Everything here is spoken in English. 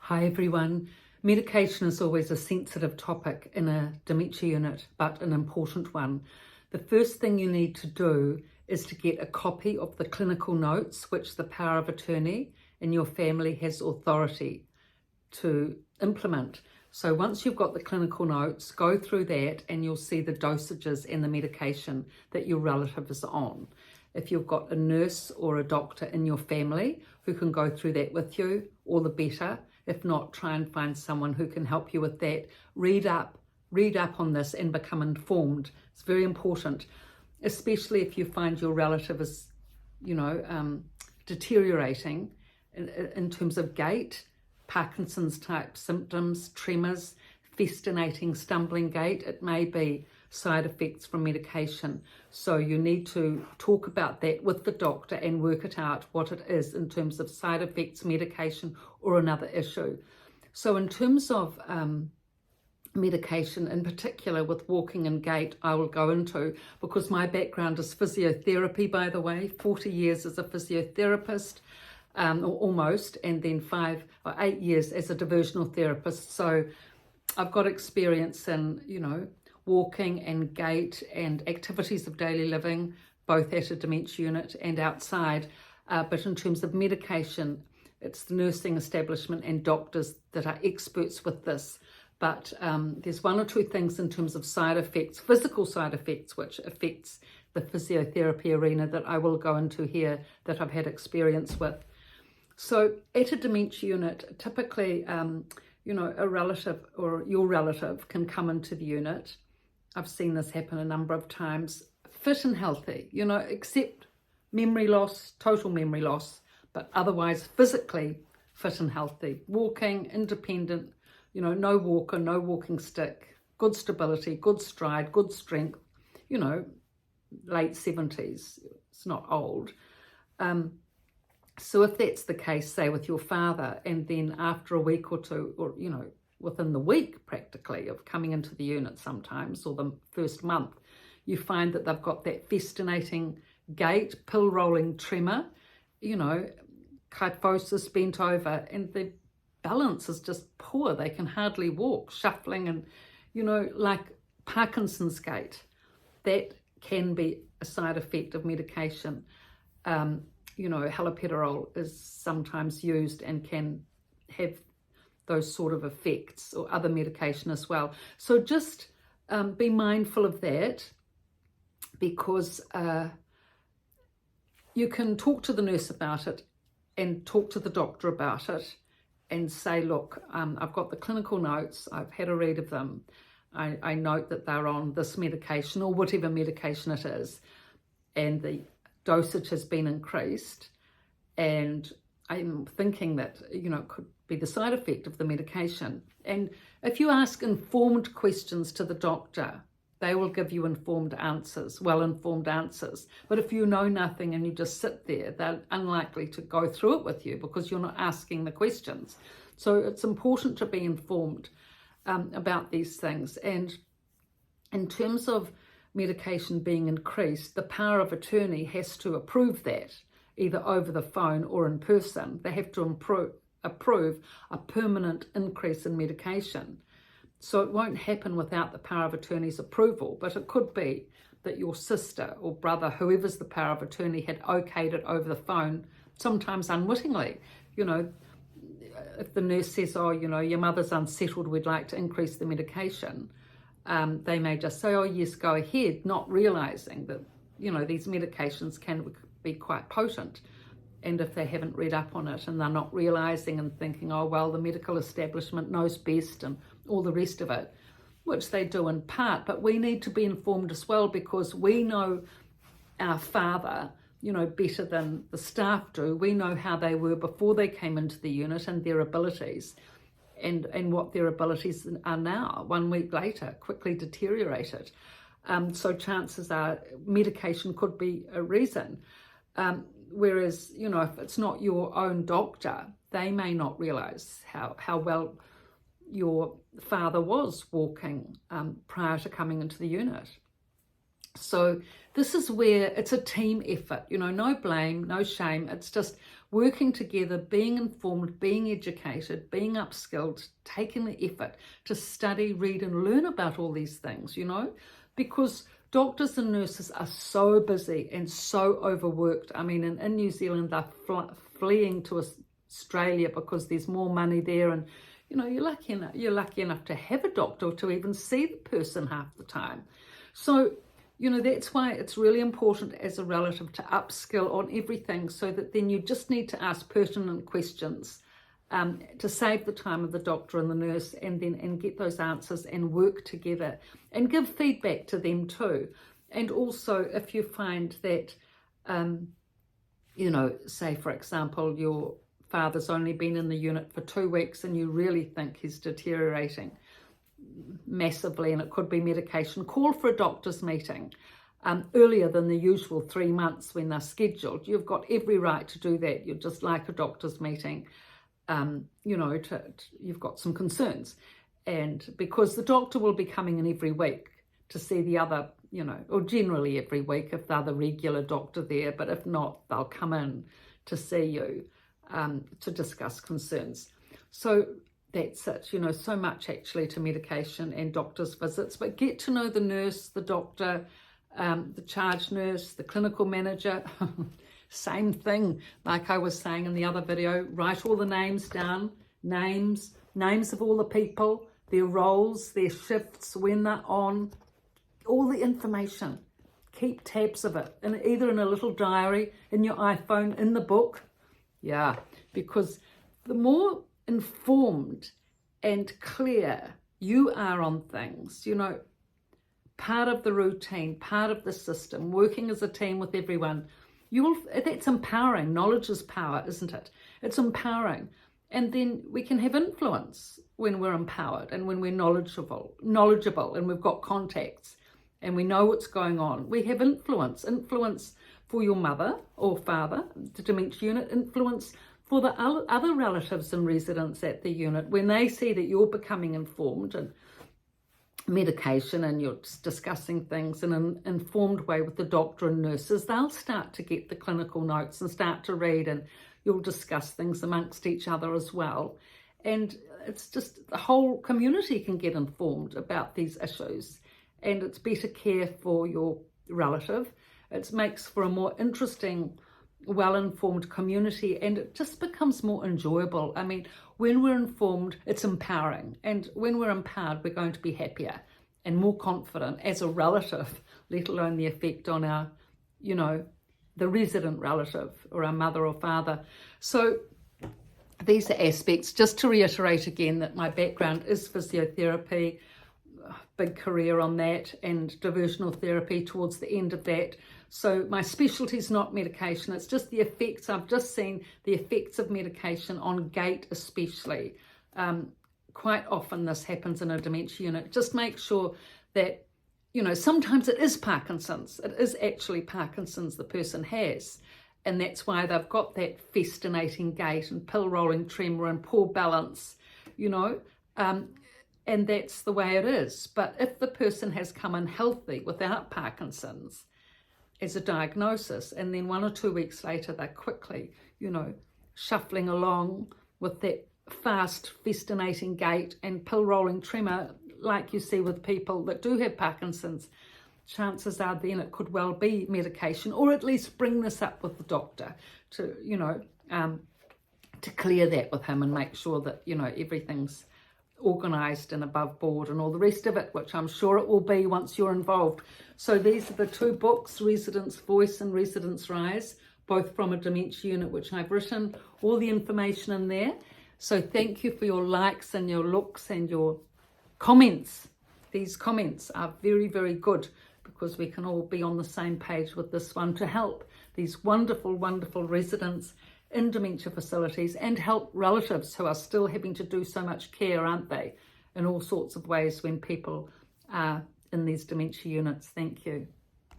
Hi everyone. Medication is always a sensitive topic in a dementia unit, but an important one. The first thing you need to do is to get a copy of the clinical notes, which the power of attorney in your family has authority to implement. So once you've got the clinical notes, go through that and you'll see the dosages and the medication that your relative is on. If you've got a nurse or a doctor in your family who can go through that with you, all the better. If not, try and find someone who can help you with that. Read up on this and become informed. It's very important, especially if you find your relative is, deteriorating in terms of gait, Parkinson's type symptoms, tremors, festinating, stumbling gait. It may be side effects from medication. So you need to talk about that with the doctor and work it out what it is in terms of side effects, medication, or another issue. So in terms of medication, in particular with walking and gait, I will go into, because my background is physiotherapy, by the way, 40 years as a physiotherapist, or almost, and then 5 or 8 years as a diversional therapist. So I've got experience in, walking and gait and activities of daily living, both at a dementia unit and outside. But in terms of medication, it's the nursing establishment and doctors that are experts with this. But there's one or two things in terms of side effects, physical side effects, which affects the physiotherapy arena that I will go into here that I've had experience with. So at a dementia unit, typically, a relative or your relative can come into the unit. I've seen this happen a number of times, fit and healthy, except memory loss, total memory loss, but otherwise physically fit and healthy, walking, independent, no walker, no walking stick, good stability, good stride, good strength, late 70s, it's not old. So if that's the case, say with your father, and then after a week or two, or, within the week practically of coming into the unit sometimes, or the first month, you find that they've got that festinating gait, pill rolling tremor, kyphosis, bent over, and the balance is just poor. They can hardly walk, shuffling, and, like Parkinson's gait. That can be a side effect of medication. Haloperidol is sometimes used and can have those sort of effects, or other medication as well. So just be mindful of that, because you can talk to the nurse about it and talk to the doctor about it and say, look, I've got the clinical notes, I've had a read of them, I note that they're on this medication or whatever medication it is, and the dosage has been increased, and I'm thinking that, it could be the side effect of the medication. And if you ask informed questions to the doctor, they will give you informed answers, well-informed answers. But if you know nothing and you just sit there, they're unlikely to go through it with you because you're not asking the questions. So it's important to be informed about these things. And in terms of medication being increased, the power of attorney has to approve that, either over the phone or in person. They have to approve a permanent increase in medication. So it won't happen without the power of attorney's approval, but it could be that your sister or brother, whoever's the power of attorney, had okayed it over the phone, sometimes unwittingly. If the nurse says, your mother's unsettled, we'd like to increase the medication, they may just say, oh yes, go ahead, not realizing that, these medications can be quite potent. And if they haven't read up on it and they're not realizing and thinking, oh, well, the medical establishment knows best and all the rest of it, which they do in part, but we need to be informed as well, because we know our father, better than the staff do. We know how they were before they came into the unit and their abilities, and what their abilities are now, 1 week later, quickly deteriorated. So chances are medication could be a reason. Whereas, if it's not your own doctor, they may not realize how well your father was walking prior to coming into the unit. So this is where it's a team effort, no blame, no shame. It's just working together, being informed, being educated, being upskilled, taking the effort to study, read and learn about all these things, you know, because doctors and nurses are so busy and so overworked. I mean, in New Zealand, they're fleeing to Australia because there's more money there, and you know, you're lucky enough to have a doctor to even see the person half the time. So, you know, that's why it's really important as a relative to upskill on everything, so that then you just need to ask pertinent questions to save the time of the doctor and the nurse, and get those answers and work together and give feedback to them too. And also, if you find that, you know, say for example, your father's only been in the unit for 2 weeks and you really think he's deteriorating massively and it could be medication, call for a doctor's meeting earlier than the usual 3 months when they're scheduled. You've got every right to do that. You're just like a doctor's meeting. You know, you've got some concerns, and because the doctor will be coming in every week to see the other, you know, or generally every week if they're the regular doctor there, but if not, they'll come in to see you to discuss concerns. So that's it, you know, so much actually to medication and doctor's visits, but get to know the nurse, the doctor, the charge nurse, the clinical manager. Same thing, like I was saying in the other video, write all the names down, names of all the people, their roles, their shifts, when they're on, all the information. Keep tabs of it, and either in a little diary, in your iPhone, in the book. Yeah, because the more informed and clear you are on things, you know, part of the routine, part of the system, working as a team with everyone, that's empowering. Knowledge is power, isn't it? It's empowering. And then we can have influence when we're empowered and when we're knowledgeable, and we've got contacts and we know what's going on. We have influence for your mother or father, the Dementia Unit, influence for the other relatives and residents at the unit. When they see that you're becoming informed and medication and you're discussing things in an informed way with the doctor and nurses, they'll start to get the clinical notes and start to read, and you'll discuss things amongst each other as well. And it's just the whole community can get informed about these issues, and it's better care for your relative. It makes for a more interesting, well-informed community, and it just becomes more enjoyable. I mean, when we're informed, it's empowering, and when we're empowered, we're going to be happier and more confident as a relative, let alone the effect on our, you know, the resident relative or our mother or father. So these are aspects. Just to reiterate again that my background is physiotherapy, big career on that, and diversional therapy towards the end of that. So my specialty is not medication, it's just the effects. I've just seen the effects of medication on gait especially. Quite often this happens in a dementia unit. Just make sure that, you know, sometimes it is Parkinson's. It is actually Parkinson's the person has. And that's why they've got that festinating gait and pill rolling tremor and poor balance, you know. And that's the way it is. But if the person has come in healthy without Parkinson's as a diagnosis, and then 1 or 2 weeks later they're quickly, you know, shuffling along with that fast festinating gait and pill rolling tremor like you see with people that do have Parkinson's, chances are then it could well be medication, or at least bring this up with the doctor to, you know, to clear that with him and make sure that, you know, everything's organised and above board and all the rest of it, which I'm sure it will be once you're involved. So these are the 2 books, Resident's Voice and Resident's Rise, both from a dementia unit, which I've written, all the information in there. So thank you for your likes and your looks and your comments. These comments are very, very good, because we can all be on the same page with this one to help these wonderful, wonderful residents in dementia facilities, and help relatives who are still having to do so much care, aren't they, in all sorts of ways when people are in these dementia units. Thank you.